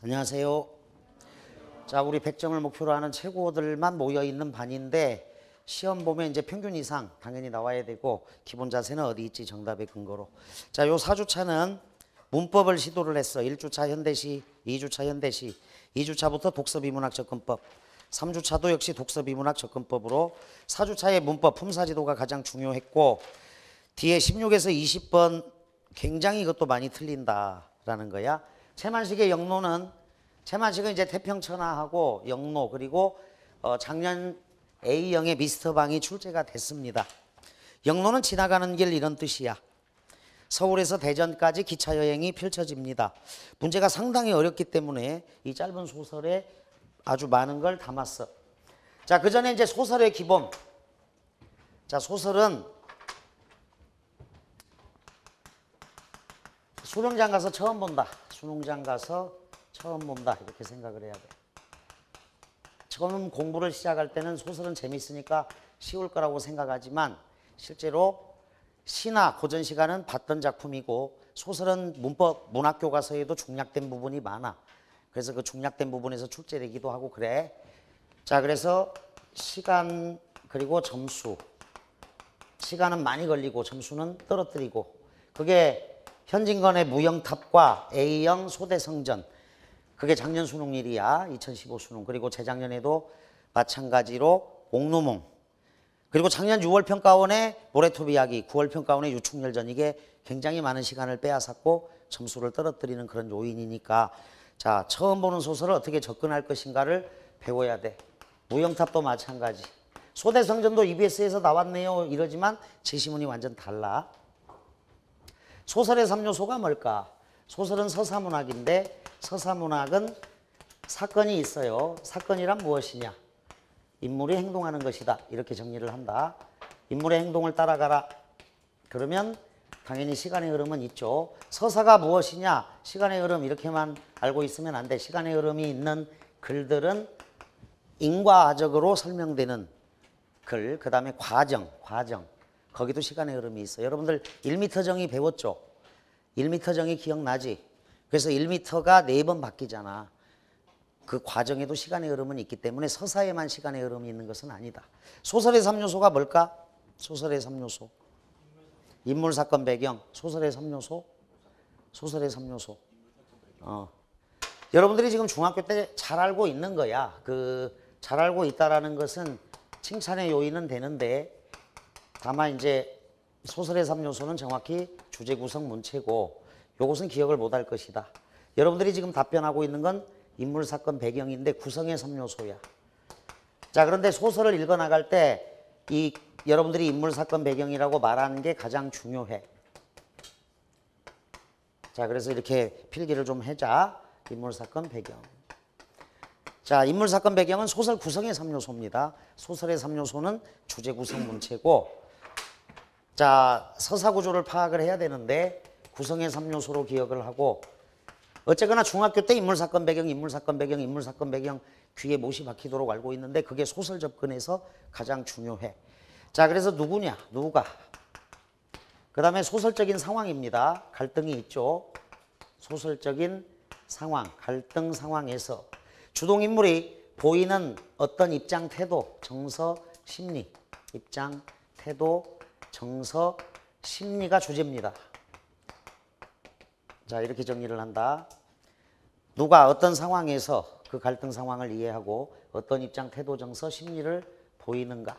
안녕하세요. 자, 우리 100점을 목표로 하는 최고들만 모여 있는 반인데 시험 보면 이제 평균 이상 당연히 나와야 되고 기본 자세는 어디 있지 정답의 근거로. 자, 요 4주차는 문법을 시도를 했어. 1주차 현대시, 2주차 현대시, 2주차부터 독서비문학 접근법, 3주차도 역시 독서비문학 접근법으로 4주차의 문법 품사지도가 가장 중요했고 뒤에 16에서 20번 굉장히 이것도 많이 틀린다라는 거야. 채만식의 영로는 채만식은 이제 태평천하하고 영로 그리고 작년 A형의 미스터방이 출제가 됐습니다. 영로는 지나가는 길 이런 뜻이야. 서울에서 대전까지 기차 여행이 펼쳐집니다. 문제가 상당히 어렵기 때문에 이 짧은 소설에 아주 많은 걸 담았어. 자, 그 전에 이제 소설의 기본. 자, 소설은 수능장 가서 처음 본다. 수능장 가서 처음 본다. 이렇게 생각을 해야 돼. 처음 공부를 시작할 때는 소설은 재밌으니까 쉬울 거라고 생각하지만 실제로 시나 고전 시가는 봤던 작품이고 소설은 문법 문학 교과서에도 중략된 부분이 많아. 그래서 그 중략된 부분에서 출제되기도 하고 그래. 자, 그래서 시간 그리고 점수. 시간은 많이 걸리고 점수는 떨어뜨리고. 그게 현진건의 무영탑과 A형 소대성전. 그게 작년 수능일이야. 2015 수능. 그리고 재작년에도 마찬가지로 옥루몽. 그리고 작년 6월 평가원의 모래톱 이야기, 9월 평가원의 유충열전. 이게 굉장히 많은 시간을 빼앗았고 점수를 떨어뜨리는 그런 요인이니까 자, 처음 보는 소설을 어떻게 접근할 것인가를 배워야 돼. 무영탑도 마찬가지. 소대성전도 EBS에서 나왔네요 이러지만 제시문이 완전 달라. 소설의 3요소가 뭘까? 소설은 서사문학인데 서사문학은 사건이 있어요. 사건이란 무엇이냐? 인물이 행동하는 것이다. 이렇게 정리를 한다. 인물의 행동을 따라가라. 그러면 당연히 시간의 흐름은 있죠. 서사가 무엇이냐? 시간의 흐름 이렇게만 알고 있으면 안 돼. 시간의 흐름이 있는 글들은 인과적으로 설명되는 글. 그 다음에 과정. 거기도 시간의 흐름이 있어. 여러분들 1m 정의 배웠죠? 1m 정의 기억나지? 그래서 1m가 4번 바뀌잖아. 그 과정에도 시간의 흐름은 있기 때문에 서사에만 시간의 흐름이 있는 것은 아니다. 소설의 3요소가 뭘까? 소설의 3요소. 인물, 사건, 배경. 소설의 3요소. 소설의 3요소. 여러분들이 지금 중학교 때 잘 알고 있는 거야. 잘 알고 있다라는 것은 칭찬의 요인은 되는데 다만 이제 소설의 3요소는 정확히 주제 구성 문체고 요것은 기억을 못할 것이다. 여러분들이 지금 답변하고 있는 건 인물, 사건, 배경인데 구성의 3요소야. 자, 그런데 소설을 읽어나갈 때 이 여러분들이 인물, 사건, 배경이라고 말하는 게 가장 중요해. 자, 그래서 이렇게 필기를 좀 해자. 인물, 사건, 배경. 자, 인물, 사건, 배경은 소설 구성의 3요소입니다. 소설의 3요소는 주제 구성 문체고 자, 서사 구조를 파악을 해야 되는데 구성의 3요소로 기억을 하고 어쨌거나 중학교 때 인물, 사건, 배경, 인물, 사건, 배경, 인물, 사건, 배경 귀에 못이 박히도록 알고 있는데 그게 소설 접근에서 가장 중요해. 자, 그래서 누구냐? 누가? 그 다음에 소설적인 상황입니다. 갈등이 있죠. 소설적인 상황, 갈등 상황에서 주동인물이 보이는 어떤 입장, 태도, 정서, 심리. 입장, 태도, 정서, 심리가 주제입니다. 자, 이렇게 정리를 한다. 누가 어떤 상황에서 그 갈등 상황을 이해하고 어떤 입장, 태도, 정서, 심리를 보이는가.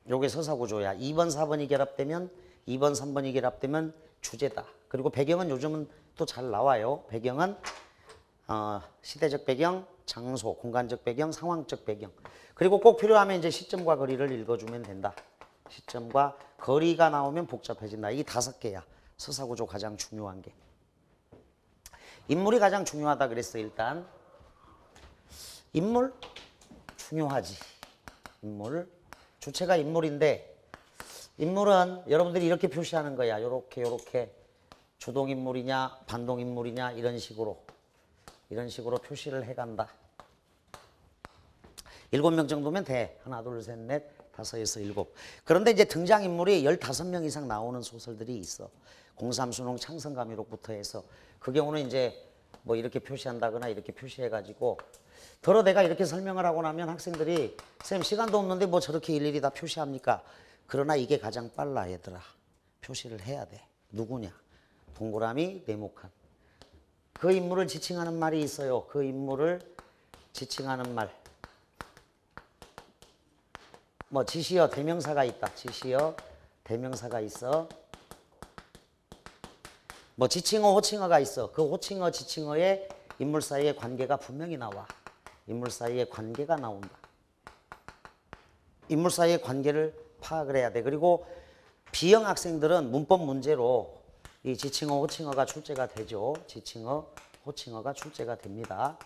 요게 서사구조야. 2번, 4번이 결합되면 2번, 3번이 결합되면 주제다. 그리고 배경은 요즘은 또 잘 나와요. 배경은 시대적 배경, 장소, 공간적 배경, 상황적 배경. 그리고 꼭 필요하면 이제 시점과 거리를 읽어주면 된다. 시점과 거리가 나오면 복잡해진다. 이 5개야. 서사구조 가장 중요한 게. 인물이 가장 중요하다 그랬어. 일단 인물 중요하지. 인물 주체가 인물인데 인물은 여러분들이 이렇게 표시하는 거야. 요렇게 주동인물이냐 반동인물이냐 이런 식으로 표시를 해간다. 7명 정도면 돼. 하나 둘 셋 넷 다섯에서 7. 그런데 이제 등장인물이 15명 이상 나오는 소설들이 있어. 03 수능 창성감이록부터 해서 그 경우는 이제 뭐 이렇게 표시한다거나 이렇게 표시해가지고 더러 내가 이렇게 설명을 하고 나면 학생들이 쌤 시간도 없는데 뭐 저렇게 일일이 다 표시합니까? 그러나 이게 가장 빨라 얘들아. 표시를 해야 돼. 누구냐? 동그라미 네모칸. 그 인물을 지칭하는 말이 있어요. 그 인물을 지칭하는 말. 뭐 지시어 대명사가 있다. 지시어 대명사가 있어. 뭐 지칭어 호칭어가 있어. 그 호칭어 지칭어의 인물 사이의 관계가 분명히 나와. 인물 사이의 관계가 나온다. 인물 사이의 관계를 파악을 해야 돼. 그리고 B형 학생들은 문법 문제로 이 지칭어 호칭어가 출제가 되죠. 지칭어 호칭어가 출제가 됩니다.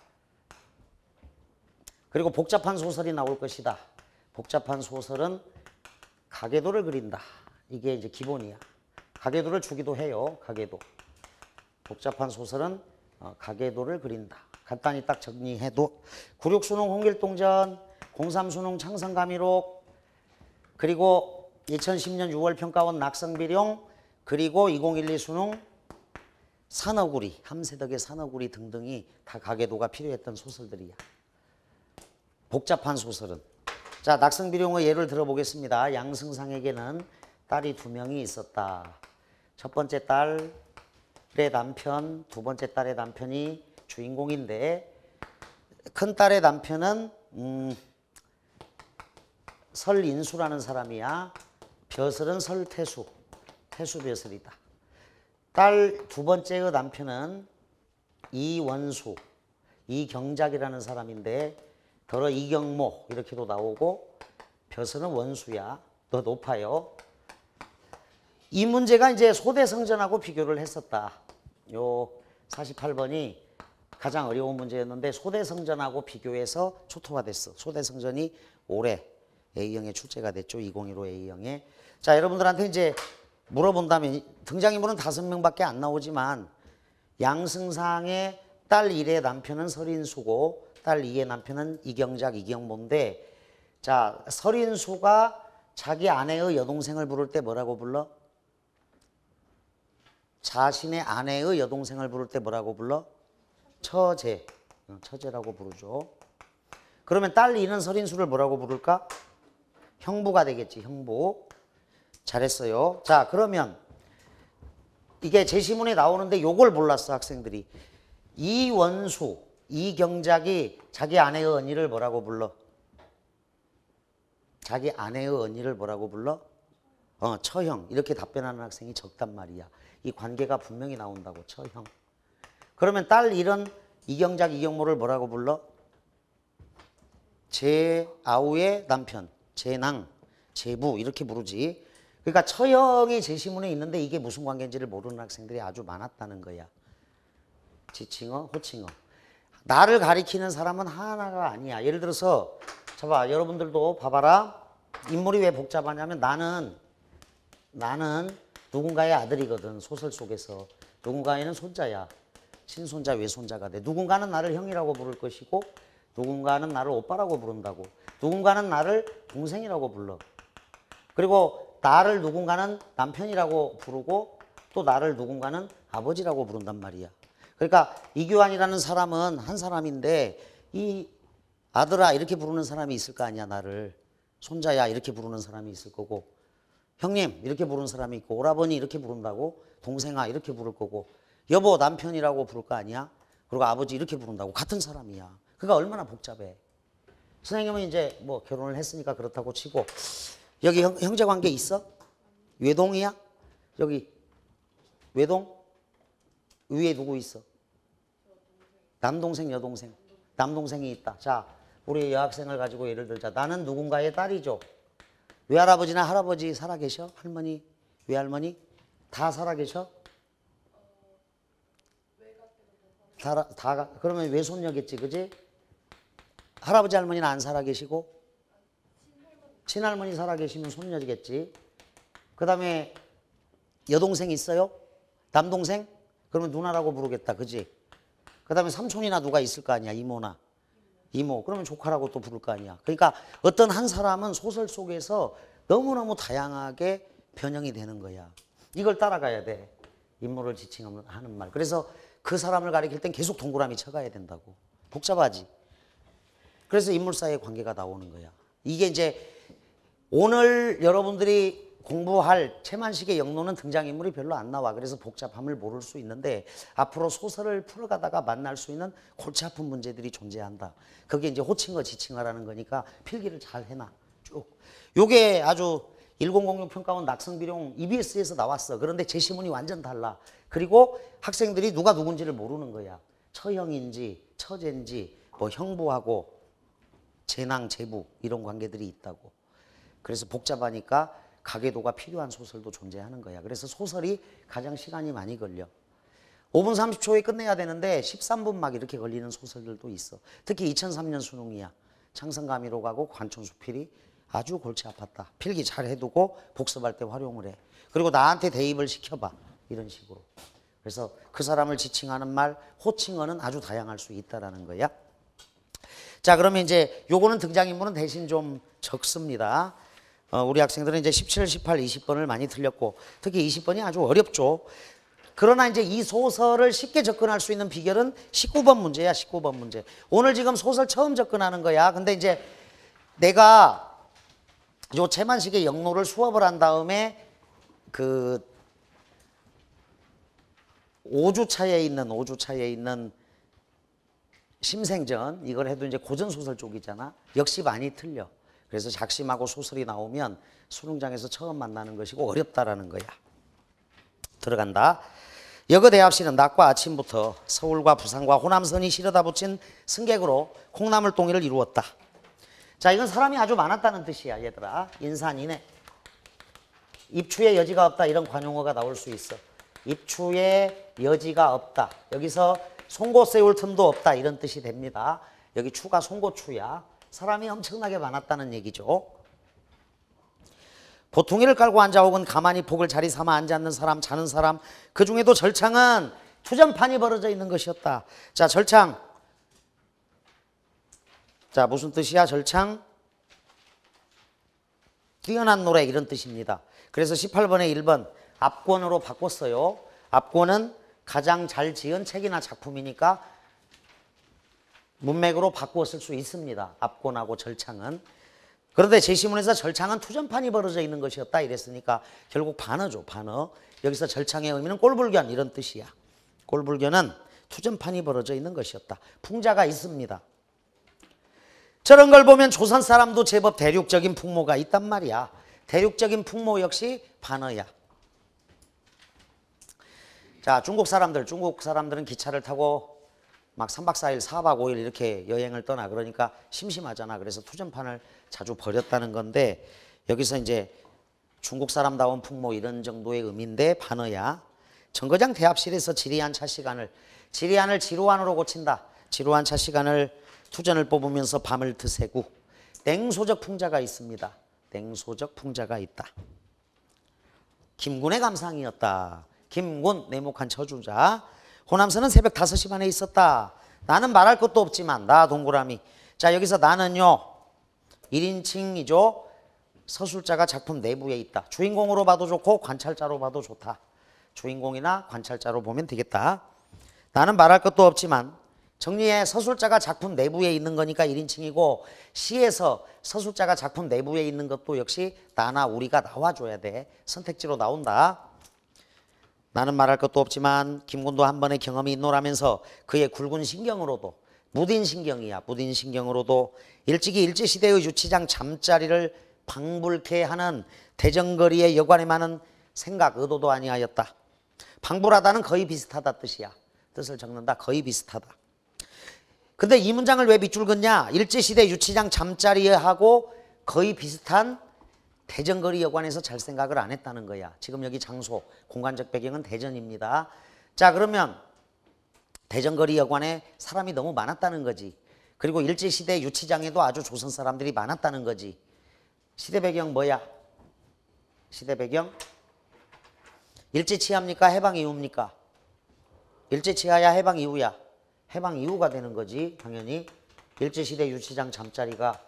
그리고 복잡한 소설이 나올 것이다. 복잡한 소설은 가계도를 그린다. 이게 이제 기본이야. 가계도를 주기도 해요. 가계도. 복잡한 소설은 가계도를 그린다. 간단히 딱 정리해도 96수능 홍길동전, 03수능 창성감의록, 그리고 2010년 6월 평가원 낙성비룡, 그리고 2012 수능 산어구리, 함세덕의 산어구리 등등이 다 가계도가 필요했던 소설들이야. 복잡한 소설은. 자, 낙성비룡의 예를 들어보겠습니다. 양승상에게는 딸이 2명이 있었다. 첫 번째 딸의 남편, 두 번째 딸의 남편이 주인공인데 큰 딸의 남편은 설인수라는 사람이야. 벼슬은 설태수, 태수벼슬이다. 딸 두 번째의 남편은 이원수, 이경작이라는 사람인데 더러 이경모 이렇게도 나오고 벼슬은 원수야. 더 높아요. 이 문제가 이제 소대성전하고 비교를 했었다. 요 48번이 가장 어려운 문제였는데 소대성전하고 비교해서 초토화 됐어. 소대성전이 올해 A형에 출제가 됐죠. 2015 A형에. 자, 여러분들한테 이제 물어본다면 등장인물은 5명밖에 안 나오지만 양승상의 딸 1의 남편은 설인수고 딸 2의 남편은 이경작, 이경모인데 자, 설인수가 자기 아내의 여동생을 부를 때 뭐라고 불러? 자신의 아내의 여동생을 부를 때 뭐라고 불러? 처제. 처제라고 부르죠. 그러면 딸 2는 설인수를 뭐라고 부를까? 형부가 되겠지. 형부. 잘했어요. 자, 그러면 이게 제시문에 나오는데 요걸 몰랐어 학생들이. 이원수, 이경작이 자기 아내의 언니를 뭐라고 불러? 자기 아내의 언니를 뭐라고 불러? 처형. 이렇게 답변하는 학생이 적단 말이야. 이 관계가 분명히 나온다고. 처형. 그러면 딸 1은 이경작, 이경모를 뭐라고 불러? 제아우의 남편, 제낭, 제부 이렇게 부르지. 그러니까 처형이 제시문에 있는데 이게 무슨 관계인지를 모르는 학생들이 아주 많았다는 거야. 지칭어, 호칭어. 나를 가리키는 사람은 하나가 아니야. 예를 들어서 봐봐. 여러분들도 봐봐라. 인물이 왜 복잡하냐면 나는 누군가의 아들이거든. 소설 속에서. 누군가에는 손자야. 친손자, 외손자가 돼. 누군가는 나를 형이라고 부를 것이고 누군가는 나를 오빠라고 부른다고. 누군가는 나를 동생이라고 불러. 그리고 나를 누군가는 남편이라고 부르고 또 나를 누군가는 아버지라고 부른단 말이야. 그러니까 이규환이라는 사람은 한 사람인데 이 아들아 이렇게 부르는 사람이 있을 거 아니야. 나를. 손자야 이렇게 부르는 사람이 있을 거고 형님 이렇게 부르는 사람이 있고 오라버니 이렇게 부른다고 동생아 이렇게 부를 거고 여보 남편이라고 부를 거 아니야. 그리고 아버지 이렇게 부른다고. 같은 사람이야. 그러니까 얼마나 복잡해. 선생님은 이제 뭐 결혼을 했으니까 그렇다고 치고 여기 형제관계 있어? 외동이야? 여기 외동? 위에 누구 있어? 남동생, 여동생. 남동생이 있다. 자, 우리 여학생을 가지고 예를 들자. 나는 누군가의 딸이죠. 외할아버지나 할아버지 살아계셔? 할머니, 외할머니? 다 살아계셔? 그러면 외손녀겠지, 그지? 할아버지, 할머니는 안 살아계시고? 친할머니 살아계시면 손녀겠지. 그 다음에 여동생 있어요? 남동생? 그러면 누나라고 부르겠다, 그지? 그 다음에 삼촌이나 누가 있을 거 아니야, 이모나. 이모. 그러면 조카라고 또 부를 거 아니야. 그러니까 어떤 한 사람은 소설 속에서 너무너무 다양하게 변형이 되는 거야. 이걸 따라가야 돼. 인물을 지칭하는 말. 그래서 그 사람을 가리킬 땐 계속 동그라미 쳐가야 된다고. 복잡하지. 그래서 인물 사이의 관계가 나오는 거야. 이게 이제 오늘 여러분들이 공부할 최만식의 영론은 등장인물이 별로 안 나와. 그래서 복잡함을 모를 수 있는데 앞으로 소설을 풀어가다가 만날 수 있는 골치 아픈 문제들이 존재한다. 그게 이제 호칭어 지칭어라는 거니까 필기를 잘 해놔. 쭉. 요게 아주 1006 평가원 낙성비룡 EBS에서 나왔어. 그런데 제시문이 완전 달라. 그리고 학생들이 누가 누군지를 모르는 거야. 처형인지 처제인지 뭐 형부하고 재낭 재부 이런 관계들이 있다고. 그래서 복잡하니까 가계도가 필요한 소설도 존재하는 거야. 그래서 소설이 가장 시간이 많이 걸려. 5분 30초에 끝내야 되는데 13분 막 이렇게 걸리는 소설들도 있어. 특히 2003년 수능이야. 창성가미록하고 관촌수필이 아주 골치 아팠다. 필기 잘 해두고 복습할 때 활용을 해. 그리고 나한테 대입을 시켜봐. 이런 식으로. 그래서 그 사람을 지칭하는 말, 호칭어는 아주 다양할 수 있다라는 거야. 자, 그러면 이제 요거는 등장인물은 대신 좀 적습니다. 우리 학생들은 이제 17, 18, 20번을 많이 틀렸고 특히 20번이 아주 어렵죠. 그러나 이제 이 소설을 쉽게 접근할 수 있는 비결은 19번 문제야. 19번 문제. 오늘 지금 소설 처음 접근하는 거야. 근데 이제 내가 요 최만식의 영로를 수업을 한 다음에 그 5주차에 있는 심생전 이걸 해도 이제 고전소설 쪽이잖아. 역시 많이 틀려. 그래서 작심하고 소설이 나오면 수능장에서 처음 만나는 것이고 어렵다라는 거야. 들어간다. 여거대합시는 낮과 아침부터 서울과 부산과 호남선이 실어다 붙인 승객으로 콩나물동이를 이루었다. 자, 이건 사람이 아주 많았다는 뜻이야, 얘들아. 인산이네. 입추의 여지가 없다 이런 관용어가 나올 수 있어. 입추의 여지가 없다. 여기서 송곳 세울 틈도 없다 이런 뜻이 됩니다. 여기 추가 송곳추야. 사람이 엄청나게 많았다는 얘기죠. 보통이를 깔고 앉아 혹은 가만히 복을 자리 삼아 앉아 있는 사람, 자는 사람, 그 중에도 절창은 투전판이 벌어져 있는 것이었다. 자, 절창. 자, 무슨 뜻이야? 절창? 뛰어난 노래 이런 뜻입니다. 그래서 18번에 1번 압권으로 바꿨어요. 압권은 가장 잘 지은 책이나 작품이니까 문맥으로 바꾸어 쓸 수 있습니다. 압권하고 절창은. 그런데 제시문에서 절창은 투전판이 벌어져 있는 것이었다 이랬으니까 결국 반어죠. 반어. 여기서 절창의 의미는 꼴불견 이런 뜻이야. 꼴불견은 투전판이 벌어져 있는 것이었다. 풍자가 있습니다. 저런 걸 보면 조선 사람도 제법 대륙적인 풍모가 있단 말이야. 대륙적인 풍모 역시 반어야. 자, 중국 사람들은 기차를 타고 막 3박 4일, 4박 5일 이렇게 여행을 떠나. 그러니까 심심하잖아. 그래서 투전판을 자주 벌였다는 건데 여기서 이제 중국 사람다운 풍모 이런 정도의 의미인데 반어야. 정거장 대합실에서 지리한 차 시간을 지루한으로 고친다. 지루한 차 시간을 투전을 뽑으면서 밤을 드새고. 냉소적 풍자가 있습니다. 냉소적 풍자가 있다. 김군의 감상이었다. 김군 내목한 처주자. 호남선은 새벽 5시 반에 있었다. 나는 말할 것도 없지만 나 동그라미. 자, 여기서 나는요 1인칭이죠. 서술자가 작품 내부에 있다. 주인공으로 봐도 좋고 관찰자로 봐도 좋다. 주인공이나 관찰자로 보면 되겠다. 나는 말할 것도 없지만 정리해. 서술자가 작품 내부에 있는 거니까 1인칭이고 시에서 서술자가 작품 내부에 있는 것도 역시 나나 우리가 나와줘야 돼. 선택지로 나온다. 나는 말할 것도 없지만 김군도 한 번의 경험이 있노라면서 그의 굵은 신경으로도 무딘 신경이야. 무딘 신경으로도 일찍이 일제시대의 유치장 잠자리를 방불케 하는 대정거리의 여관에 많은 생각 의도도 아니하였다. 방불하다는 거의 비슷하다 뜻이야. 뜻을 적는다. 거의 비슷하다. 근데 이 문장을 왜 밑줄 긋냐? 일제시대 유치장 잠자리하고 거의 비슷한 대전거리 여관에서 잘 생각을 안 했다는 거야. 지금 여기 장소, 공간적 배경은 대전입니다. 자, 그러면 대전거리 여관에 사람이 너무 많았다는 거지. 그리고 일제시대 유치장에도 아주 조선 사람들이 많았다는 거지. 시대 배경 뭐야? 시대 배경? 일제치하입니까? 해방 이후입니까? 일제치하야 해방 이후야? 해방 이후가 되는 거지. 당연히 일제시대 유치장 잠자리가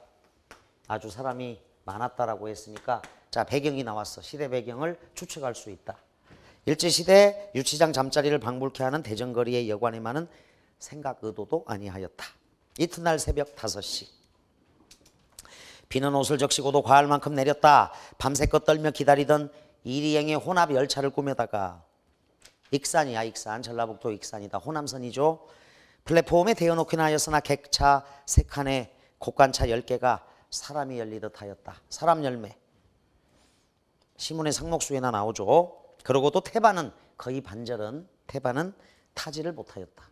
아주 사람이 많았다라고 했으니까 자, 배경이 나왔어. 시대 배경을 추측할 수 있다. 일제시대 유치장 잠자리를 방불케 하는 대전거리의 여관에만은 생각 의도도 아니하였다. 이튿날 새벽 5시 비는 옷을 적시고도 과할 만큼 내렸다. 밤새껏 떨며 기다리던 이리행의 혼합 열차를 꾸며다가 익산이야, 익산. 전라북도 익산이다. 호남선이죠. 플랫폼에 대어놓기나 하였으나 객차 3칸에 곡간차 10개가 사람이 열리듯 하였다. 사람 열매. 시문의 상록수에나 나오죠. 그러고도 태반은 거의 반절은 태반은 타지를 못하였다.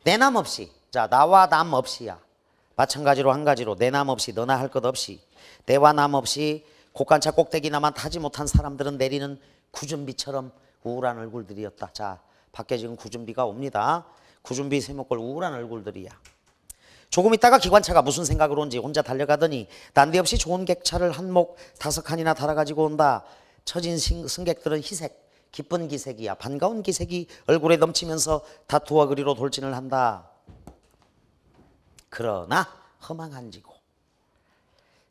내남 없이, 자, 나와 남 없이야. 마찬가지로 한 가지로 내남 없이, 너나 할 것 없이, 내와 남 없이 곡간차 꼭대기나만 타지 못한 사람들은 내리는 구준비처럼 우울한 얼굴들이었다. 자, 밖에 지금 구준비가 옵니다. 구준비 세목골 우울한 얼굴들이야. 조금 있다가 기관차가 무슨 생각으로 온지 혼자 달려가더니 난데없이 좋은 객차를 한목 5칸이나 달아가지고 온다. 처진 승객들은 희색, 기쁜 기색이야. 반가운 기색이 얼굴에 넘치면서 다투와 그리로 돌진을 한다. 그러나 허망한지고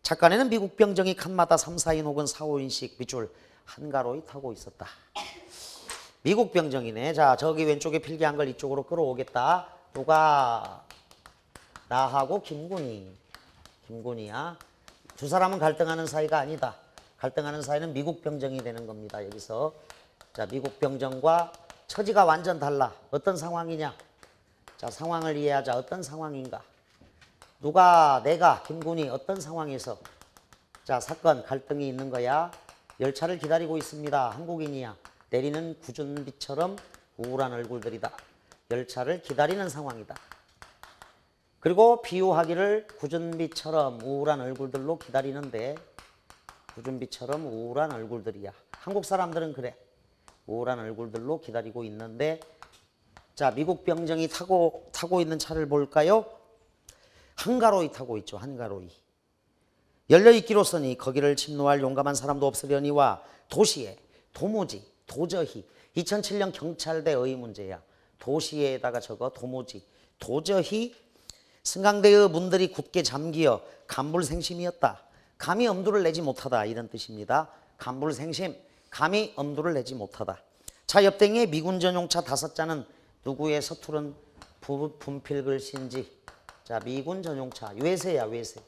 착간에는 미국 병정이 칸마다 3, 4인 혹은 4, 5인씩 밑줄 한가로이 타고 있었다. 미국 병정이네. 자, 저기 왼쪽에 필기한 걸 이쪽으로 끌어오겠다. 누가? 나하고 김군이야. 두 사람은 갈등하는 사이가 아니다. 갈등하는 사이는 미국 병정이 되는 겁니다. 여기서 자, 미국 병정과 처지가 완전 달라. 어떤 상황이냐? 자, 상황을 이해하자. 어떤 상황인가? 누가, 내가, 김군이 어떤 상황에서 자, 사건 갈등이 있는 거야. 열차를 기다리고 있습니다. 한국인이야. 내리는 구준비처럼 우울한 얼굴들이다. 열차를 기다리는 상황이다. 그리고 비유하기를 구준비처럼 우울한 얼굴들로 기다리는데 구준비처럼 우울한 얼굴들이야. 한국 사람들은 그래. 우울한 얼굴들로 기다리고 있는데 자, 미국 병정이 타고 있는 차를 볼까요? 한가로이 타고 있죠. 한가로이. 열려있기로서니 거기를 침노할 용감한 사람도 없으려니와 도시에 도무지 도저히 2007년 경찰대의 문제야. 도시에다가 적어 도무지 도저히 승강대의 문들이 굳게 잠기어 간불생심이었다. 감히 엄두를 내지 못하다 이런 뜻입니다. 간불생심, 감히 엄두를 내지 못하다. 차 옆댕이에 미군 전용차 5자는 누구의 서투른 분필 글씨인지. 자, 미군 전용차 외세야 외세.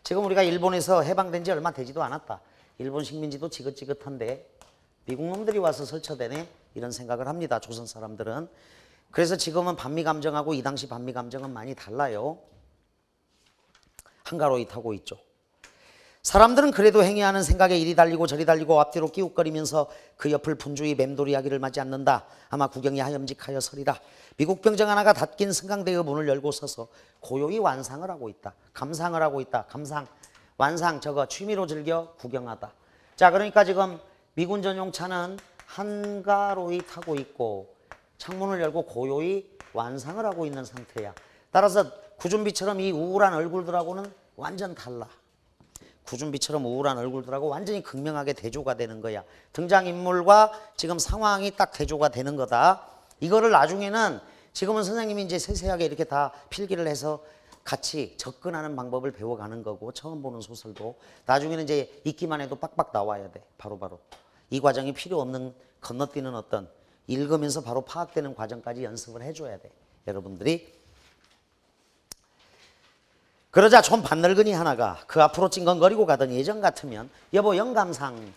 지금 우리가 일본에서 해방된 지 얼마 되지도 않았다. 일본 식민지도 지긋지긋한데 미국 놈들이 와서 설쳐대네 이런 생각을 합니다. 조선 사람들은. 그래서 지금은 반미 감정하고 이 당시 반미 감정은 많이 달라요. 한가로이 타고 있죠. 사람들은 그래도 행해하는 생각에 이리 달리고 저리 달리고 앞뒤로 끼웃거리면서 그 옆을 분주히 맴돌이 하기를 맞지 않는다. 아마 구경이 하염직하여 서리라. 미국 병정 하나가 닫긴 승강대의 문을 열고 서서 고요히 완상을 하고 있다. 감상을 하고 있다. 감상, 완상 저거 취미로 즐겨 구경하다. 자, 그러니까 지금 미군 전용차는 한가로이 타고 있고 창문을 열고 고요히 완상을 하고 있는 상태야. 따라서 구준비처럼 이 우울한 얼굴들하고는 완전 달라. 구준비처럼 우울한 얼굴들하고 완전히 극명하게 대조가 되는 거야. 등장인물과 지금 상황이 딱 대조가 되는 거다. 이거를 나중에는 지금은 선생님이 이제 세세하게 이렇게 다 필기를 해서 같이 접근하는 방법을 배워가는 거고 처음 보는 소설도 나중에는 이제 읽기만 해도 빡빡 나와야 돼. 바로바로. 이 과정이 필요 없는 건너뛰는 어떤 읽으면서 바로 파악되는 과정까지 연습을 해줘야 돼. 여러분들이. 그러자 좀 반늙은이 하나가 그 앞으로 찡긋거리고 가더니 예전 같으면 여보 영감상.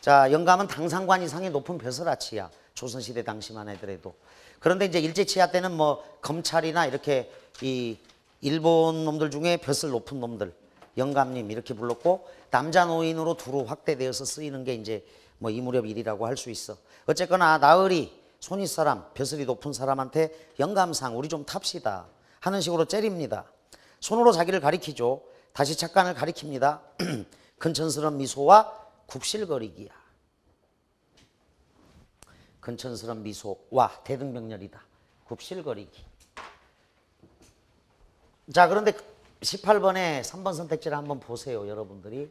자, 영감은 당상관 이상의 높은 벼슬아치야. 조선시대 당시만 하더라도. 그런데 이제 일제치하 때는 뭐 검찰이나 이렇게 이 일본 놈들 중에 벼슬 높은 놈들 영감님 이렇게 불렀고 남자 노인으로 두루 확대되어서 쓰이는 게 이제 뭐 이 무렵 일이라고 할 수 있어. 어쨌거나 나으리 손윗사람 벼슬이 높은 사람한테 영감상 우리 좀 탑시다 하는 식으로 째립니다. 손으로 자기를 가리키죠. 다시 착간을 가리킵니다. 근천스러운 미소와 굽실거리기야. 근천스러운 미소와 대등병렬이다. 굽실거리기. 자, 그런데 18번에 3번 선택지를 한번 보세요. 여러분들이.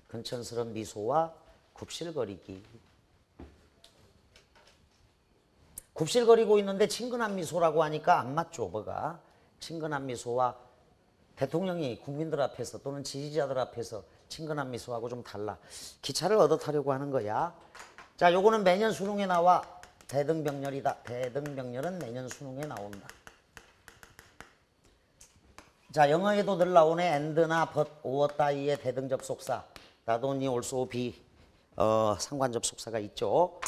근천스러운 미소와 굽실거리기. 굽실거리고 있는데 친근한 미소라고 하니까 안 맞죠. 뭐가. 친근한 미소와 대통령이 국민들 앞에서 또는 지지자들 앞에서 친근한 미소하고 좀 달라. 기차를 얻어 타려고 하는 거야. 자, 요거는 매년 수능에 나와. 대등병렬이다. 대등병렬은 매년 수능에 나온다. 자, 영어에도 늘 나오네. and나 but, or, die의 대등 접속사. not only, also, be 상관 접속사가 있죠.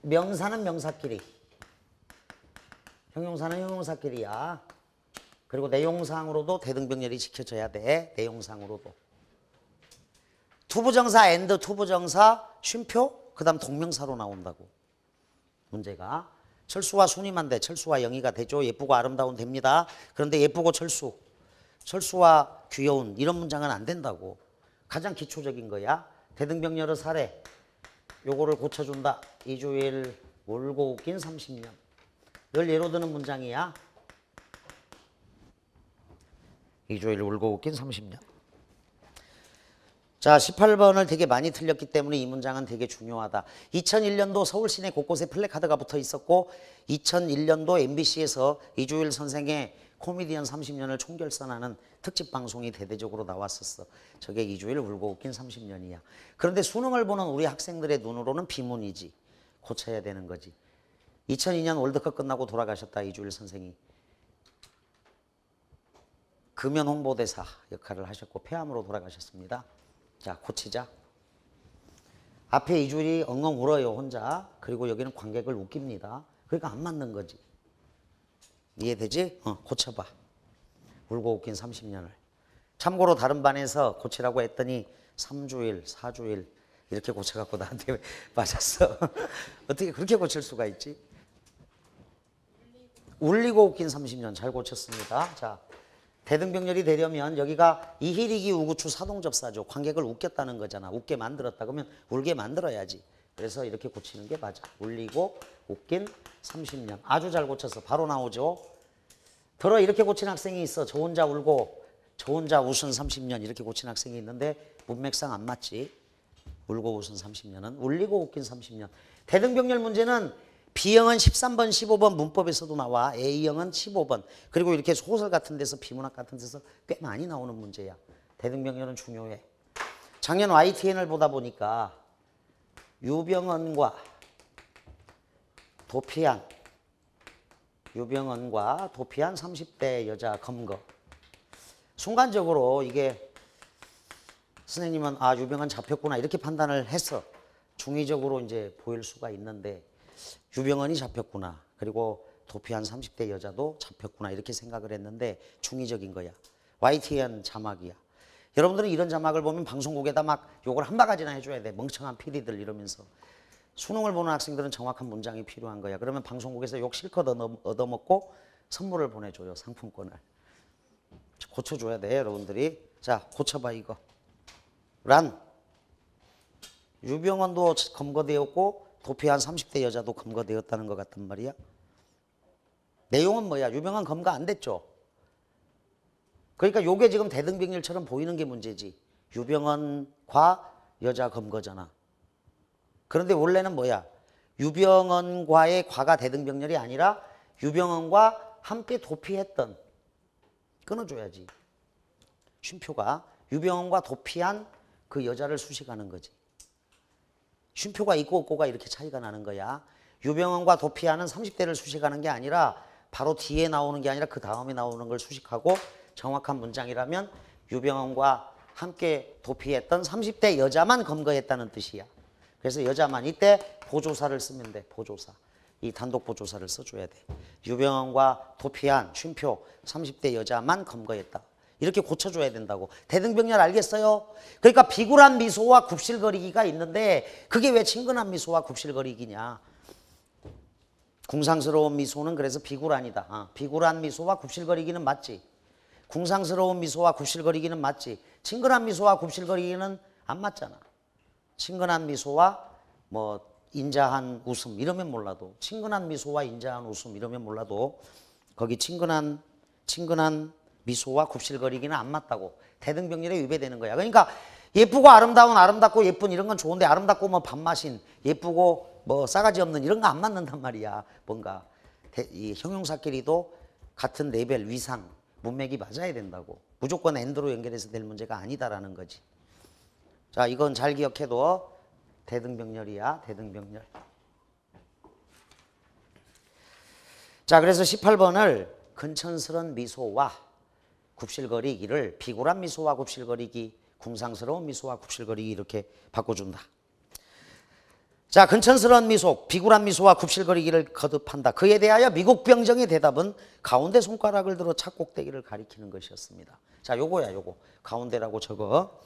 명사는 명사끼리, 형용사는 형용사끼리야. 그리고 내용상으로도 대등병렬이 지켜져야 돼. 내용상으로도. 투부정사 and, 투부정사 쉼표, 그 다음 동명사로 나온다고. 문제가. 철수와 순이만 돼. 철수와 영희가 되죠. 예쁘고 아름다운 됩니다. 그런데 예쁘고 철수와 귀여운 이런 문장은 안 된다고. 가장 기초적인 거야. 대등병렬의 사례. 요거를 고쳐준다. 이주일 울고 웃긴 30년. 늘 예로 드는 문장이야. 이주일 울고 웃긴 30년. 자, 18번을 되게 많이 틀렸기 때문에 이 문장은 되게 중요하다. 2001년도 서울 시내 곳곳에 플래카드가 붙어 있었고 2001년도 MBC에서 이주일 선생의 코미디언 30년을 총결산하는 특집 방송이 대대적으로 나왔었어. 저게 이주일 울고 웃긴 30년이야. 그런데 수능을 보는 우리 학생들의 눈으로는 비문이지. 고쳐야 되는 거지. 2002년 월드컵 끝나고 돌아가셨다. 이주일 선생이. 금연 홍보대사 역할을 하셨고 폐암으로 돌아가셨습니다. 자, 고치자. 앞에 이주일이 엉엉 울어요, 혼자. 그리고 여기는 관객을 웃깁니다. 그러니까 안 맞는 거지. 이해되지? 고쳐봐. 울고 웃긴 30년을. 참고로 다른 반에서 고치라고 했더니 3주일, 4주일 이렇게 고쳐갖고 나한테 맞았어. 어떻게 그렇게 고칠 수가 있지? 울리고 웃긴 30년 잘 고쳤습니다. 자, 대등병렬이 되려면 여기가 이희리기 우구추 사동접사죠. 관객을 웃겼다는 거잖아. 웃게 만들었다. 그러면 울게 만들어야지. 그래서 이렇게 고치는 게 맞아. 울리고 웃긴 30년. 아주 잘 고쳤어. 바로 나오죠. 들어 이렇게 고친 학생이 있어. 저 혼자 울고 저 혼자 웃은 30년 이렇게 고친 학생이 있는데 문맥상 안 맞지. 울고 웃은 30년은 울리고 웃긴 30년. 대등병렬 문제는 B형은 13번, 15번 문법에서도 나와. A형은 15번. 그리고 이렇게 소설 같은 데서 비문학 같은 데서 꽤 많이 나오는 문제야. 대등병렬은 중요해. 작년 YTN을 보다 보니까 유병언과 도피한 30대 여자 검거. 순간적으로 이게 선생님은 아 유병언 잡혔구나 이렇게 판단을 했어. 중의적으로 이제 보일 수가 있는데 유병언이 잡혔구나. 그리고 도피한 30대 여자도 잡혔구나. 이렇게 생각을 했는데 중의적인 거야. YTN 자막이야. 여러분들은 이런 자막을 보면 방송국에다 막 욕을 한 바가지나 해줘야 돼. 멍청한 PD들 이러면서. 수능을 보는 학생들은 정확한 문장이 필요한 거야. 그러면 방송국에서 욕 실컷 얻어먹고 선물을 보내줘요. 상품권을. 고쳐줘야 돼 여러분들이. 자, 고쳐봐 이거. 유병언도 검거되었고 도피한 30대 여자도 검거되었다는 것 같단 말이야. 내용은 뭐야? 유병언 검거 안 됐죠? 그러니까 요게 지금 대등병렬처럼 보이는 게 문제지. 유병언과 여자 검거잖아. 그런데 원래는 뭐야? 유병언과의 과가 대등병렬이 아니라 유병언과 함께 도피했던. 끊어줘야지. 쉼표가 유병언과 도피한 그 여자를 수식하는 거지. 쉼표가 있고 없고가 이렇게 차이가 나는 거야. 유병언과 도피하는 30대를 수식하는 게 아니라 바로 뒤에 나오는 게 아니라 그 다음에 나오는 걸 수식하고 정확한 문장이라면 유병언과 함께 도피했던 30대 여자만 검거했다는 뜻이야. 그래서 여자만 이때 보조사를 쓰면 돼. 보조사. 이 단독 보조사를 써줘야 돼. 유병언과 도피한 쉼표 30대 여자만 검거했다. 이렇게 고쳐줘야 된다고. 대등병렬 알겠어요? 그러니까 비굴한 미소와 굽실거리기가 있는데 그게 왜 친근한 미소와 굽실거리기냐. 궁상스러운 미소는 그래서 비굴한이다. 비굴한 미소와 굽실거리기는 맞지. 궁상스러운 미소와 굽실거리기는 맞지. 친근한 미소와 굽실거리기는 안 맞잖아. 친근한 미소와 뭐 인자한 웃음 이러면 몰라도 친근한 미소와 인자한 웃음 이러면 몰라도 거기 친근한 미소와 굽실거리기는 안 맞다고. 대등병렬에 위배되는 거야. 그러니까 예쁘고 아름답고 예쁜 이런 건 좋은데 아름답고 뭐 밥맛인 예쁘고 뭐 싸가지 없는 이런 거 안 맞는단 말이야. 뭔가 이 형용사끼리도 같은 레벨 위상 문맥이 맞아야 된다고. 무조건 and로 연결해서 될 문제가 아니다라는 거지. 자, 이건 잘 기억해도 대등병렬이야. 대등병렬. 자, 그래서 18번을 근천스런 미소와 굽실거리기를 비굴한 미소와 굽실거리기, 궁상스러운 미소와 굽실거리기 이렇게 바꿔준다. 자, 근천스러운 미소, 비굴한 미소와 굽실거리기를 거듭한다. 그에 대하여 미국병정의 대답은 가운데 손가락을 들어 착꼭대기를 가리키는 것이었습니다. 자, 요거야, 요거. 가운데라고 적어.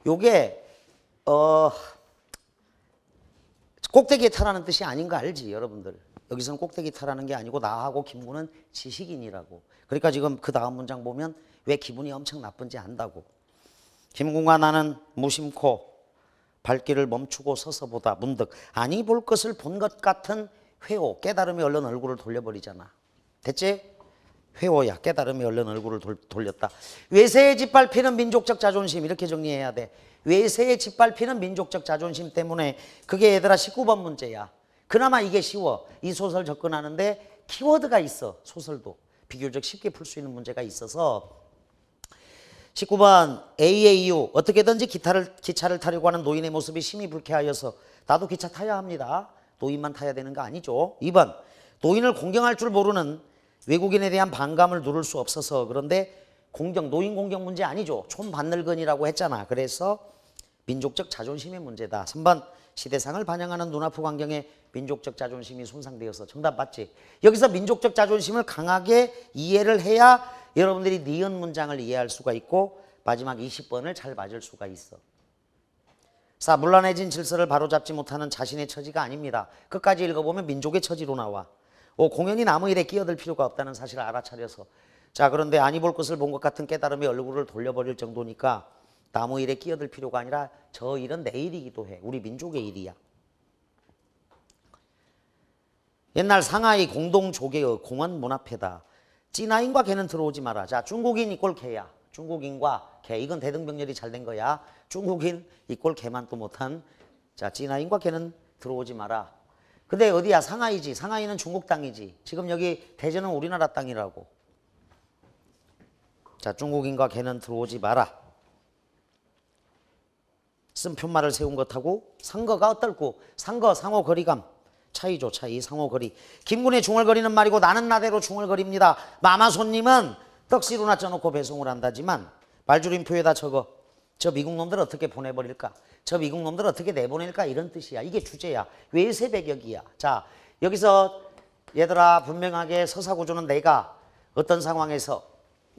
요게 꼭대기에 타라는 뜻이 아닌 거 알지, 여러분들? 여기서는 꼭대기 타라는 게 아니고 나하고 김구는 지식인이라고. 그러니까 지금 그 다음 문장 보면 왜 기분이 엄청 나쁜지 안다고. 김구가 나는 무심코 발길을 멈추고 서서 보다 문득 아니 볼 것을 본 것 같은 회오, 깨달음이 얼른 얼굴을 돌려버리잖아. 됐지? 회오야, 깨달음이 얼른 얼굴을 돌렸다. 외세에 짓밟히는 민족적 자존심, 이렇게 정리해야 돼. 외세에 짓밟히는 민족적 자존심 때문에. 그게 얘들아 19번 문제야. 그나마 이게 쉬워. 이 소설 접근하는데 키워드가 있어. 소설도 비교적 쉽게 풀 수 있는 문제가 있어서. 19번 A의 이유, 어떻게든지 기차를 타려고 하는 노인의 모습이 심히 불쾌하여서. 나도 기차 타야 합니다. 노인만 타야 되는 거 아니죠. 2번 노인을 공경할 줄 모르는 외국인에 대한 반감을 누를 수 없어서. 그런데 노인 공경 문제 아니죠. 촌반늙은이라고 했잖아. 그래서 민족적 자존심의 문제다. 3번 시대상을 반영하는 눈아프 광경에 민족적 자존심이 손상되어서. 정답 맞지? 여기서 민족적 자존심을 강하게 이해를 해야 여러분들이 니은 문장을 이해할 수가 있고 마지막 20번을 잘 맞을 수가 있어. 4. 문란해진 질서를 바로잡지 못하는 자신의 처지가 아닙니다. 끝까지 읽어보면 민족의 처지로 나와. 5. 공연히 남의 일에 끼어들 필요가 없다는 사실을 알아차려서. 자, 그런데 아니 볼 것을 본 것 같은 깨달음이 얼굴을 돌려버릴 정도니까 남의 일에 끼어들 필요가 아니라 저 일은 내 일이기도 해. 우리 민족의 일이야. 옛날 상하이 공동조개의 공원 문 앞에다 찐아인과 개는 들어오지 마라. 자, 중국인 이꼴 개야. 중국인과 개. 이건 대등병렬이 잘 된 거야. 중국인 이꼴 개만 또 못한. 자, 찐아인과 개는 들어오지 마라. 근데 어디야? 상하이지. 상하이는 중국 땅이지. 지금 여기 대전은 우리나라 땅이라고. 자, 중국인과 개는 들어오지 마라. 쓴 편말을 세운 것하고 상거가 어떨고. 상거, 상호 거리감. 차이죠, 차이. 상호 거리. 김군의 중얼거리는 말이고 나는 나대로 중얼거립니다. 마마손님은 떡시루나 쪄놓고 배송을 한다지만 말줄임표에다 적어. 저 미국 놈들 어떻게 보내버릴까? 저 미국 놈들 어떻게 내보낼까? 이런 뜻이야. 이게 주제야. 외세 배격이야. 자, 여기서 얘들아 분명하게 서사구조는 내가 어떤 상황에서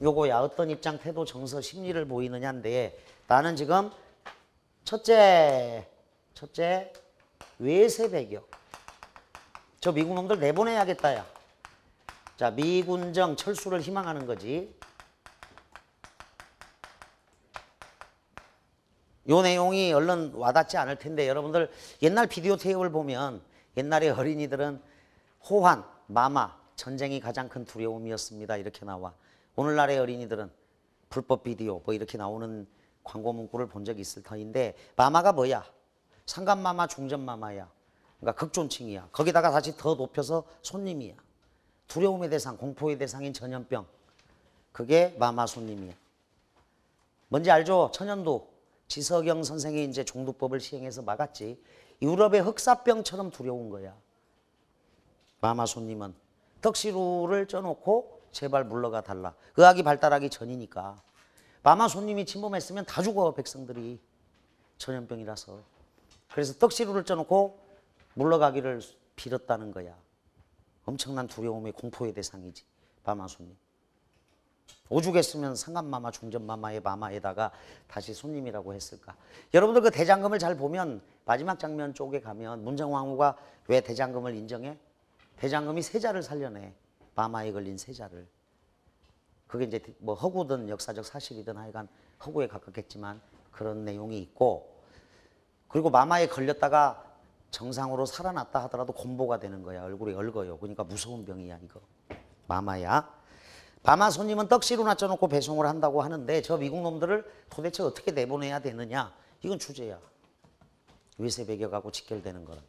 요거야. 어떤 입장, 태도, 정서, 심리를 보이느냐인데 나는 지금 첫째 외세 배격. 저 미국 놈들 내보내야겠다 야. 자, 미군정 철수를 희망하는 거지. 요 내용이 얼른 와닿지 않을 텐데 여러분들 옛날 비디오 테이프를 보면 옛날에 어린이들은 호환, 마마, 전쟁이 가장 큰 두려움이었습니다. 이렇게 나와. 오늘날의 어린이들은 불법 비디오 뭐 이렇게 나오는 광고 문구를 본 적이 있을 터인데 마마가 뭐야? 상간마마, 중전마마야. 그러니까 극존칭이야. 거기다가 다시 더 높여서 손님이야. 두려움의 대상, 공포의 대상인 전염병. 그게 마마 손님이야. 뭔지 알죠? 천연두. 지석영 선생이 이제 종두법을 시행해서 막았지. 유럽의 흑사병처럼 두려운 거야. 마마 손님은 떡시루를 쪄놓고 제발 물러가 달라. 의학이 발달하기 전이니까. 마마 손님이 침범했으면 다 죽어 백성들이. 전염병이라서. 그래서 떡시루를 쪄놓고 물러가기를 빌었다는 거야. 엄청난 두려움의 공포의 대상이지. 마마 손님. 오죽했으면 상간마마, 중전마마의 마마에다가 다시 손님이라고 했을까. 여러분들 그 대장금을 잘 보면 마지막 장면 쪽에 가면 문정왕후가 왜 대장금을 인정해? 대장금이 세자를 살려내. 마마에 걸린 세자를. 그게 이제 뭐 허구든 역사적 사실이든 하여간 허구에 가깝겠지만 그런 내용이 있고, 그리고 마마에 걸렸다가 정상으로 살아났다 하더라도 곤보가 되는 거야. 얼굴이 얽어요. 그러니까 무서운 병이야 이거. 마마야. 마마 손님은 떡시루나 쪄놓고 배송을 한다고 하는데 저 미국 놈들을 도대체 어떻게 내보내야 되느냐. 이건 주제야. 외세 배격하고 직결되는 거라고.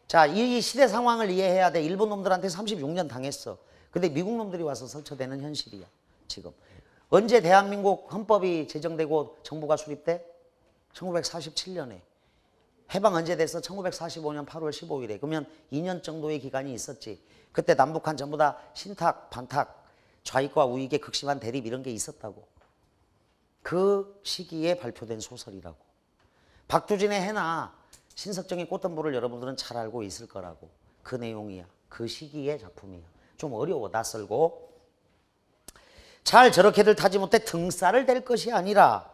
자, 이 시대 상황을 이해해야 돼. 일본 놈들한테 36년 당했어. 근데 미국 놈들이 와서 설쳐대는 현실이야. 지금. 언제 대한민국 헌법이 제정되고 정부가 수립돼? 1947년에. 해방 언제 됐어? 1945년 8월 15일에. 그러면 2년 정도의 기간이 있었지. 그때 남북한 전부 다 신탁, 반탁, 좌익과 우익의 극심한 대립 이런 게 있었다고. 그 시기에 발표된 소설이라고. 박두진의 해나 신석정의 꽃덤불을 여러분들은 잘 알고 있을 거라고. 그 내용이야. 그 시기의 작품이야. 좀 어려워, 낯설고. 잘 저렇게들 타지 못해 등살을 댈 것이 아니라,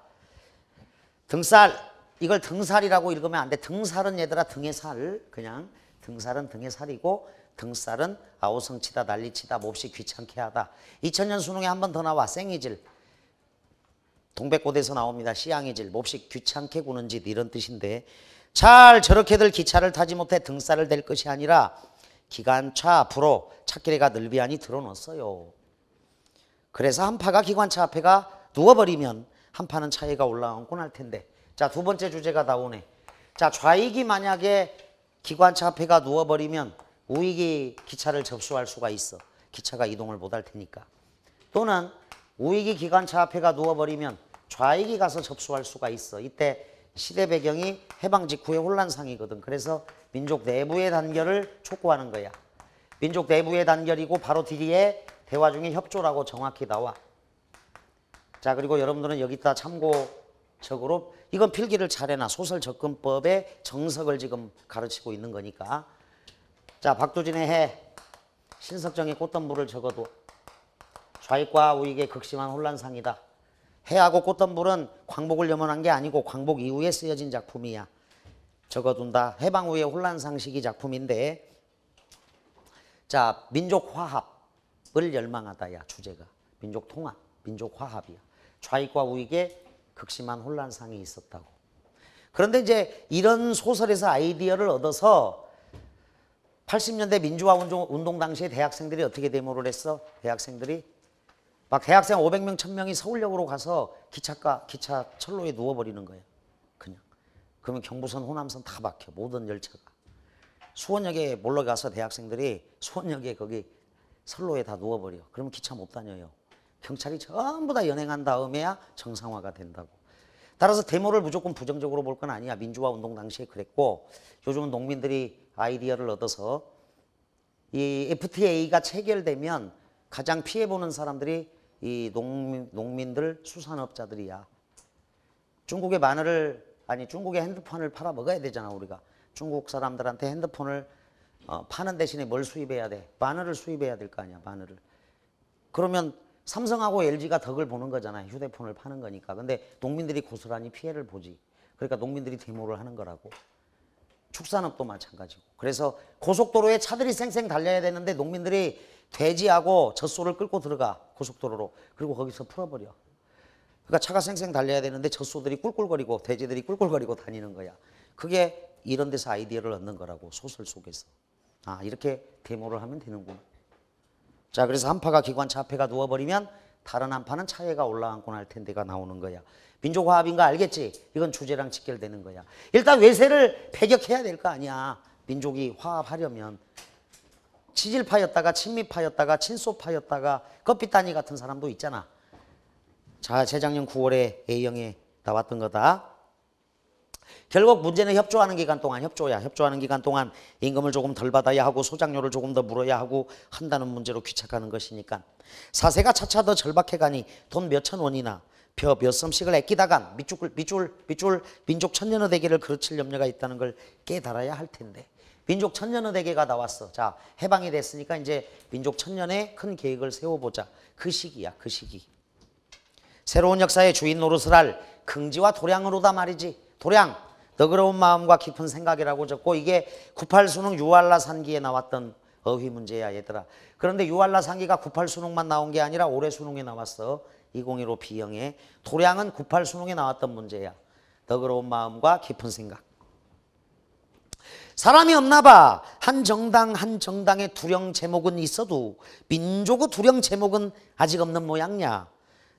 등살, 이걸 등살이라고 읽으면 안 돼. 등살은 얘들아 등의 살, 그냥 등살은 등의 살이고, 등살은 아우성치다, 난리치다, 몹시 귀찮게 하다. 2000년 수능에 한 번 더 나와. 생이질. 동백꽃에서 나옵니다. 씨양이질. 몹시 귀찮게 구는 짓, 이런 뜻인데, 잘 저렇게들 기차를 타지 못해 등살을 댈 것이 아니라 기관차 앞으로 차길에가 늘비하니 들어놓았어요. 그래서 한 파가 기관차 앞에가 누워버리면 한 파는 차에가 올라앉곤 할 텐데. 자, 두 번째 주제가 나오네. 자, 좌익이 만약에 기관차 앞에가 누워버리면 우익이 기차를 접수할 수가 있어. 기차가 이동을 못할 테니까. 또는 우익이 기관차 앞에가 누워버리면 좌익이 가서 접수할 수가 있어. 이때 시대 배경이 해방 직후의 혼란상이거든. 그래서 민족 내부의 단결을 촉구하는 거야. 민족 내부의 단결이고 바로 뒤에 대화 중에 협조라고 정확히 나와. 자, 그리고 여러분들은 여기다 참고적으로 이건 필기를 잘 해놔. 소설 접근법의 정석을 지금 가르치고 있는 거니까. 자, 박두진의 해, 신석정의 꽃덤불을 적어도 좌익과 우익의 극심한 혼란상이다. 해하고 꽃덤불은 광복을 염원한 게 아니고 광복 이후에 쓰여진 작품이야. 적어둔다. 해방 후의 혼란상 시기 작품인데, 자, 민족 화합을 열망하다야 주제가. 민족 통합, 민족 화합이야. 좌익과 우익의 극심한 혼란상이 있었다고. 그런데 이제 이런 소설에서 아이디어를 얻어서 80년대 민주화 운동 당시에 대학생들이 어떻게 데모를 했어? 대학생들이 막 대학생 500명, 1000명이 서울역으로 가서 기차 철로에 누워버리는 거예요. 그냥. 그러면 경부선, 호남선 다 막혀. 모든 열차가. 수원역에 몰러 가서 대학생들이 수원역에 거기 선로에 다 누워버려. 그러면 기차 못 다녀요. 경찰이 전부 다 연행한 다음에야 정상화가 된다고. 따라서 데모를 무조건 부정적으로 볼 건 아니야. 민주화 운동 당시에 그랬고, 요즘은 농민들이 아이디어를 얻어서 이 FTA가 체결되면 가장 피해보는 사람들이 이 농민들, 수산업자들이야. 중국의 중국의 핸드폰을 팔아 먹어야 되잖아, 우리가. 중국 사람들한테 핸드폰을 파는 대신에 뭘 수입해야 돼? 마늘을 수입해야 될 거 아니야, 마늘을. 그러면 삼성하고 LG가 덕을 보는 거잖아, 휴대폰을 파는 거니까. 근데 농민들이 고스란히 피해를 보지. 그러니까 농민들이 데모를 하는 거라고. 축산업도 마찬가지고. 그래서 고속도로에 차들이 쌩쌩 달려야 되는데 농민들이 돼지하고 젖소를 끌고 들어가, 고속도로로. 그리고 거기서 풀어버려. 그러니까 차가 쌩쌩 달려야 되는데 젖소들이 꿀꿀거리고 돼지들이 꿀꿀거리고 다니는 거야. 그게 이런 데서 아이디어를 얻는 거라고, 소설 속에서. 아, 이렇게 데모를 하면 되는구나. 자, 그래서 한 파가 기관차 앞에가 누워버리면 다른 한 파는 차에가 올라앉곤 할 텐데가 나오는 거야. 민족화합인가 알겠지? 이건 주제랑 직결되는 거야. 일단 외세를 배격해야 될 거 아니야. 민족이 화합하려면. 치질파였다가 친미파였다가 친소파였다가 껍비따니 같은 사람도 있잖아. 자, 재작년 9월에 A형에 나왔던 거다. 결국 문제는 협조하는 기간 동안, 협조하는 기간 동안 임금을 조금 덜 받아야 하고 소장료를 조금 더 물어야 하고 한다는 문제로 귀착하는 것이니까 사세가 차차 더 절박해가니 돈 몇천 원이나 벼 몇 섬씩을 아끼다간 밑줄 민족 천년의 대계를 그르칠 염려가 있다는 걸 깨달아야 할 텐데, 민족 천년의 대계가 나왔어. 자, 해방이 됐으니까 이제 민족 천년의 큰 계획을 세워보자. 그 시기야, 그 시기. 새로운 역사의 주인 노릇을 할 긍지와 도량으로다 말이지. 도량, 너그러운 마음과 깊은 생각이라고 적고, 이게 98 수능 유알라 산기에 나왔던 어휘 문제야, 얘들아. 그런데 유알라 산기가 98 수능만 나온 게 아니라 올해 수능에 나왔어. 2015 B형에. 도량은 98 수능에 나왔던 문제야. 너그러운 마음과 깊은 생각. 사람이 없나 봐. 한 정당의 두령 제목은 있어도 민족의 두령 제목은 아직 없는 모양이야.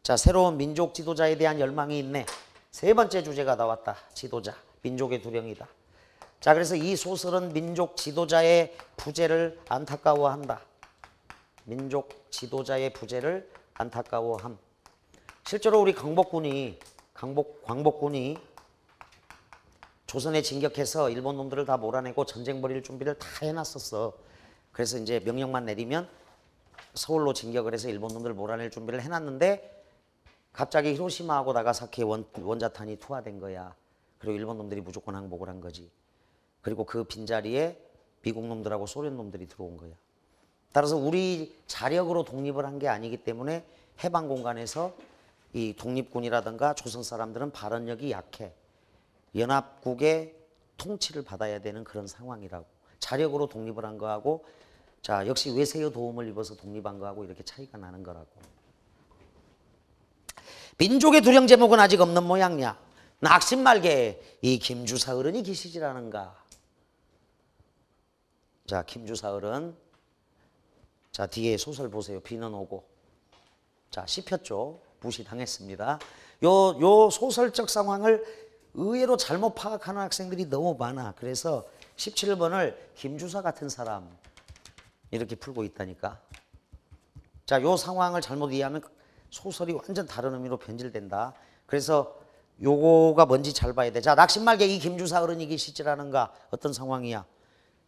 자, 새로운 민족 지도자에 대한 열망이 있네. 세 번째 주제가 나왔다. 지도자, 민족의 두령이다. 자, 그래서 이 소설은 민족 지도자의 부재를 안타까워한다. 민족 지도자의 부재를 안타까워함. 실제로 우리 광복군이 조선에 진격해서 일본 놈들을 다 몰아내고 전쟁 벌일 준비를 다 해놨었어. 그래서 이제 명령만 내리면 서울로 진격을 해서 일본 놈들을 몰아낼 준비를 해놨는데 갑자기 히로시마하고 나가사키에 원자탄이 투하된 거야. 그리고 일본 놈들이 무조건 항복을 한 거지. 그리고 그 빈자리에 미국 놈들하고 소련 놈들이 들어온 거야. 따라서 우리 자력으로 독립을 한 게 아니기 때문에 해방 공간에서 이 독립군이라든가 조선 사람들은 발언력이 약해. 연합국의 통치를 받아야 되는 그런 상황이라고. 자력으로 독립을 한 거하고 자 역시 외세의 도움을 입어서 독립한 거하고 이렇게 차이가 나는 거라고. 민족의 두령 제목은 아직 없는 모양이야. 낙심말게 이 김주사 어른이 계시지라는가. 자 김주사 어른. 자 뒤에 소설 보세요. 비는 오고. 자 씹혔죠. 무시당했습니다. 요 소설적 상황을 의외로 잘못 파악하는 학생들이 너무 많아. 그래서 17번을 김주사 같은 사람 이렇게 풀고 있다니까. 자, 요 상황을 잘못 이해하면 소설이 완전 다른 의미로 변질된다. 그래서 요거가 뭔지 잘 봐야 돼. 자, 낙심말게 이 김주사 어른이 계시지라는가. 어떤 상황이야.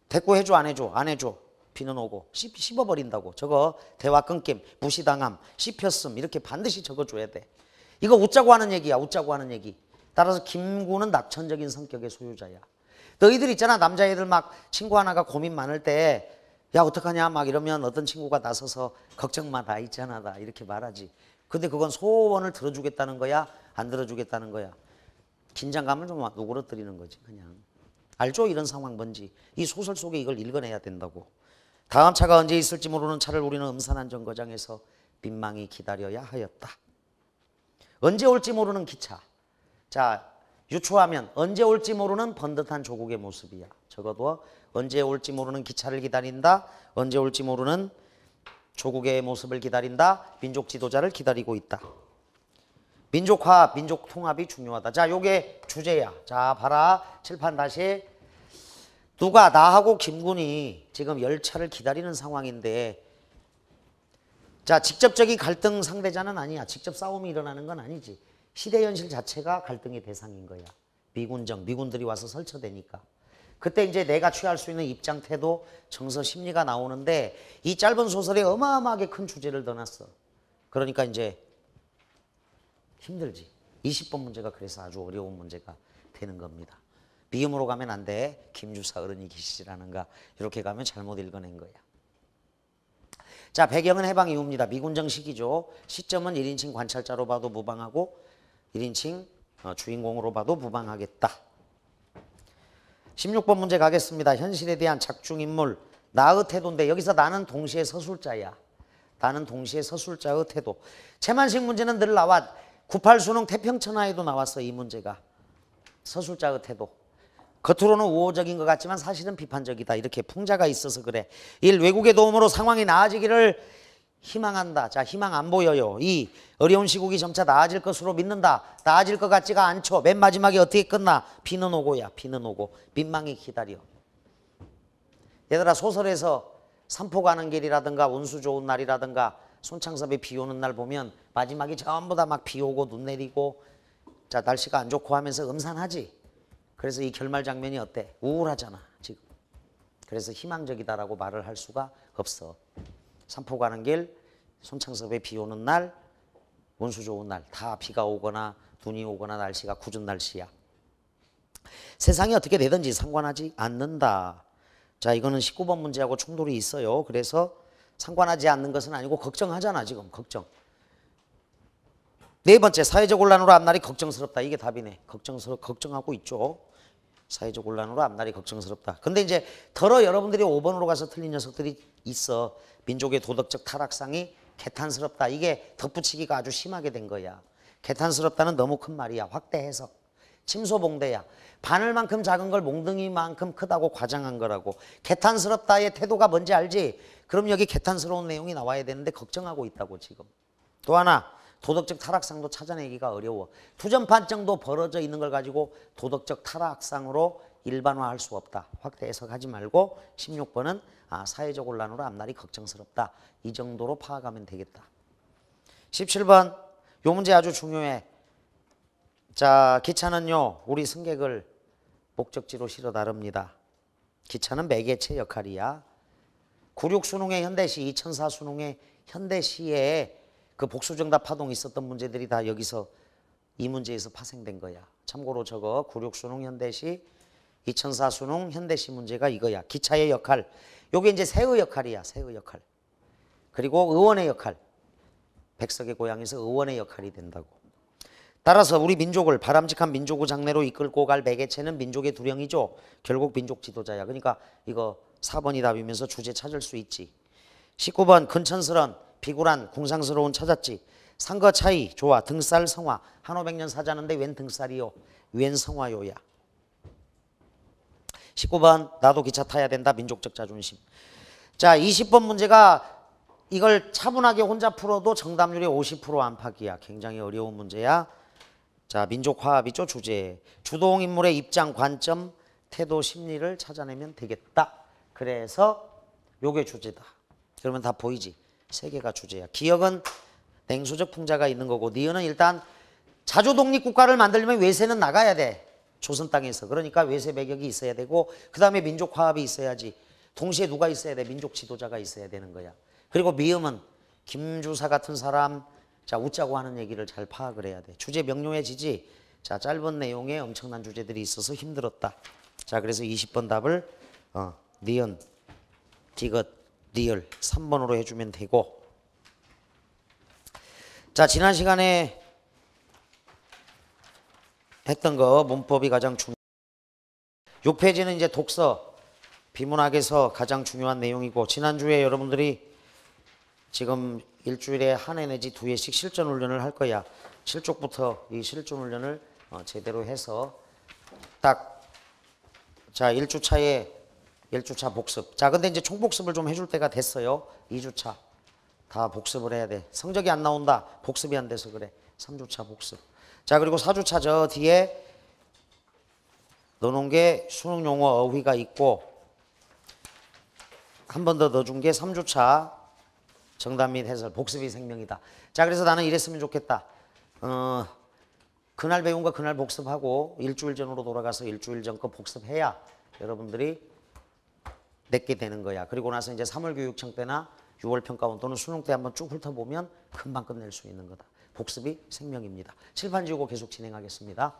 대꾸 해줘 안 해줘? 안 해줘. 비는 오고 씹어버린다고. 저거 대화 끊김, 무시당함, 씹혔음 이렇게 반드시 적어줘야 돼. 이거 웃자고 하는 얘기야. 웃자고 하는 얘기. 따라서 김구는 낙천적인 성격의 소유자야. 너희들 있잖아. 남자애들 막 친구 하나가 고민 많을 때 야 어떡하냐 막 이러면 어떤 친구가 나서서 걱정 마 다 있잖아 다 이렇게 말하지. 근데 그건 소원을 들어주겠다는 거야? 안 들어주겠다는 거야? 긴장감을 좀 누그러뜨리는 거지 그냥. 알죠? 이런 상황 뭔지. 이 소설 속에 이걸 읽어내야 된다고. 다음 차가 언제 있을지 모르는 차를 우리는 음산한 정거장에서 민망히 기다려야 하였다. 언제 올지 모르는 기차. 자, 유추하면 언제 올지 모르는 번듯한 조국의 모습이야. 적어도 언제 올지 모르는 기차를 기다린다. 언제 올지 모르는 조국의 모습을 기다린다. 민족 지도자를 기다리고 있다. 민족화, 민족 통합이 중요하다. 자, 요게 주제야. 자, 봐라. 칠판 다시. 누가 나하고 김군이 지금 열차를 기다리는 상황인데 자, 직접적인 갈등 상대자는 아니야. 직접 싸움이 일어나는 건 아니지. 시대 현실 자체가 갈등의 대상인 거야. 미군정, 미군들이 와서 설쳐대니까. 그때 이제 내가 취할 수 있는 입장, 태도, 정서, 심리가 나오는데 이 짧은 소설에 어마어마하게 큰 주제를 넣어놨어. 그러니까 이제 힘들지. 20번 문제가 그래서 아주 어려운 문제가 되는 겁니다. 미음으로 가면 안 돼. 김주사 어른이 계시지라는가. 이렇게 가면 잘못 읽어낸 거야. 자, 배경은 해방 이후입니다. 미군정 시기죠. 시점은 1인칭 관찰자로 봐도 무방하고 1인칭 주인공으로 봐도 무방하겠다. 16번 문제 가겠습니다. 현실에 대한 작중인물 나의 태도인데 여기서 나는 동시에 서술자야. 나는 동시에 서술자의 태도. 채만식 문제는 늘 나와. 98 수능 태평천하에도 나왔어. 이 문제가. 서술자의 태도. 겉으로는 우호적인 것 같지만 사실은 비판적이다. 이렇게 풍자가 있어서 그래. 1. 외국의 도움으로 상황이 나아지기를 희망한다. 자, 희망 안 보여요. 2. 어려운 시국이 점차 나아질 것으로 믿는다. 나아질 것 같지가 않죠. 맨 마지막에 어떻게 끝나? 비는 오고야. 비는 오고. 민망히 기다려. 얘들아 소설에서 삼포 가는 길이라든가 운수 좋은 날이라든가 손창섭의 비 오는 날 보면 마지막에 전부 다 막 비 오고 눈 내리고 자 날씨가 안 좋고 하면서 음산하지. 그래서 이 결말 장면이 어때? 우울하잖아 지금. 그래서 희망적이다라고 말을 할 수가 없어. 삼포 가는 길, 손창섭의 비 오는 날, 운수 좋은 날 다 비가 오거나 눈이 오거나 날씨가 궂은 날씨야. 세상이 어떻게 되든지 상관하지 않는다. 자 이거는 19번 문제하고 충돌이 있어요. 그래서 상관하지 않는 것은 아니고 걱정하잖아 지금. 걱정. 네 번째 사회적 혼란으로 앞날이 걱정스럽다. 이게 답이네. 걱정하고 있죠. 사회적 혼란으로 앞날이 걱정스럽다. 근데 이제 더러 여러분들이 5번으로 가서 틀린 녀석들이 있어. 민족의 도덕적 타락상이 개탄스럽다. 이게 덧붙이기가 아주 심하게 된 거야. 개탄스럽다는 너무 큰 말이야. 확대 해석. 침소봉대야. 바늘만큼 작은 걸 몽둥이만큼 크다고 과장한 거라고. 개탄스럽다의 태도가 뭔지 알지? 그럼 여기 개탄스러운 내용이 나와야 되는데 걱정하고 있다고 지금. 또 하나 도덕적 타락상도 찾아내기가 어려워. 투전판 정도 벌어져 있는 걸 가지고 도덕적 타락상으로 일반화할 수 없다. 확대 해석하지 말고 16번은 사회적 혼란으로 앞날이 걱정스럽다. 이 정도로 파악하면 되겠다. 17번 요 문제 아주 중요해. 자, 기차는요 우리 승객을 목적지로 실어 나릅니다. 기차는 매개체 역할이야. 96 수능의 현대시, 2004 수능의 현대시에 그 복수정답 파동이 있었던 문제들이 다 여기서 이 문제에서 파생된 거야. 참고로 저거 96 수능 현대시, 2004 수능 현대시 문제가 이거야. 기차의 역할. 요게 이제 새의 역할이야. 새의 역할. 그리고 의원의 역할. 백석의 고향에서 의원의 역할이 된다고. 따라서 우리 민족을 바람직한 민족의 장래로 이끌고 갈 매개체는 민족의 두령이죠. 결국 민족 지도자야. 그러니까 이거 4번이 답이면서 주제 찾을 수 있지. 19번 근천스런 비굴한 궁상스러운 찾았지. 상거 차이 좋아. 등살 성화. 한 500년 사자는데 웬 등살이요. 웬 성화요야. 19번 나도 기차 타야 된다. 민족적 자존심. 자, 20번 문제가 이걸 차분하게 혼자 풀어도 정답률이 50% 안팎이야. 굉장히 어려운 문제야. 자, 민족화합이죠. 주제. 주동 인물의 입장, 관점, 태도, 심리를 찾아내면 되겠다. 그래서 요게 주제다. 그러면 다 보이지. 세 개가 주제야. 기억은 냉소적 풍자가 있는 거고, 니은은 일단 자주 독립국가를 만들려면 외세는 나가야 돼. 조선 땅에서. 그러니까 외세 배격이 있어야 되고, 그 다음에 민족화합이 있어야지. 동시에 누가 있어야 돼? 민족 지도자가 있어야 되는 거야. 그리고 미음은 김주사 같은 사람, 자, 웃자고 하는 얘기를 잘 파악을 해야 돼. 주제 명료해지지. 자, 짧은 내용에 엄청난 주제들이 있어서 힘들었다. 자, 그래서 20번 답을 니은, 디귿, 리을 3번으로 해주면 되고. 자, 지난 시간에 했던 거 문법이 가장 중요. 6페이지는 이제 독서, 비문학에서 가장 중요한 내용이고, 지난주에 여러분들이 지금 일주일에 한 회 내지 두 회씩 실전 훈련을 할 거야. 7쪽부터 이 실전 훈련을 제대로 해서 딱, 자, 1주차에 1주차 복습. 자, 근데 이제 총복습을 좀 해줄 때가 됐어요. 2주차 다 복습을 해야 돼. 성적이 안 나온다. 복습이 안 돼서 그래. 3주차 복습. 자, 그리고 4주차 저 뒤에 넣어놓은 게 수능 용어 어휘가 있고, 한 번 더 넣어준 게 3주차 정답 및 해설, 복습이 생명이다. 자, 그래서 나는 이랬으면 좋겠다. 그날 배운 거 그날 복습하고 일주일 전으로 돌아가서 일주일 전 거 복습해야 여러분들이 냈게 되는 거야. 그리고 나서 이제 3월 교육청 때나 6월 평가원 또는 수능 때 한번 쭉 훑어보면 금방 끝낼 수 있는 거다. 복습이 생명입니다. 칠판 지우고 계속 진행하겠습니다.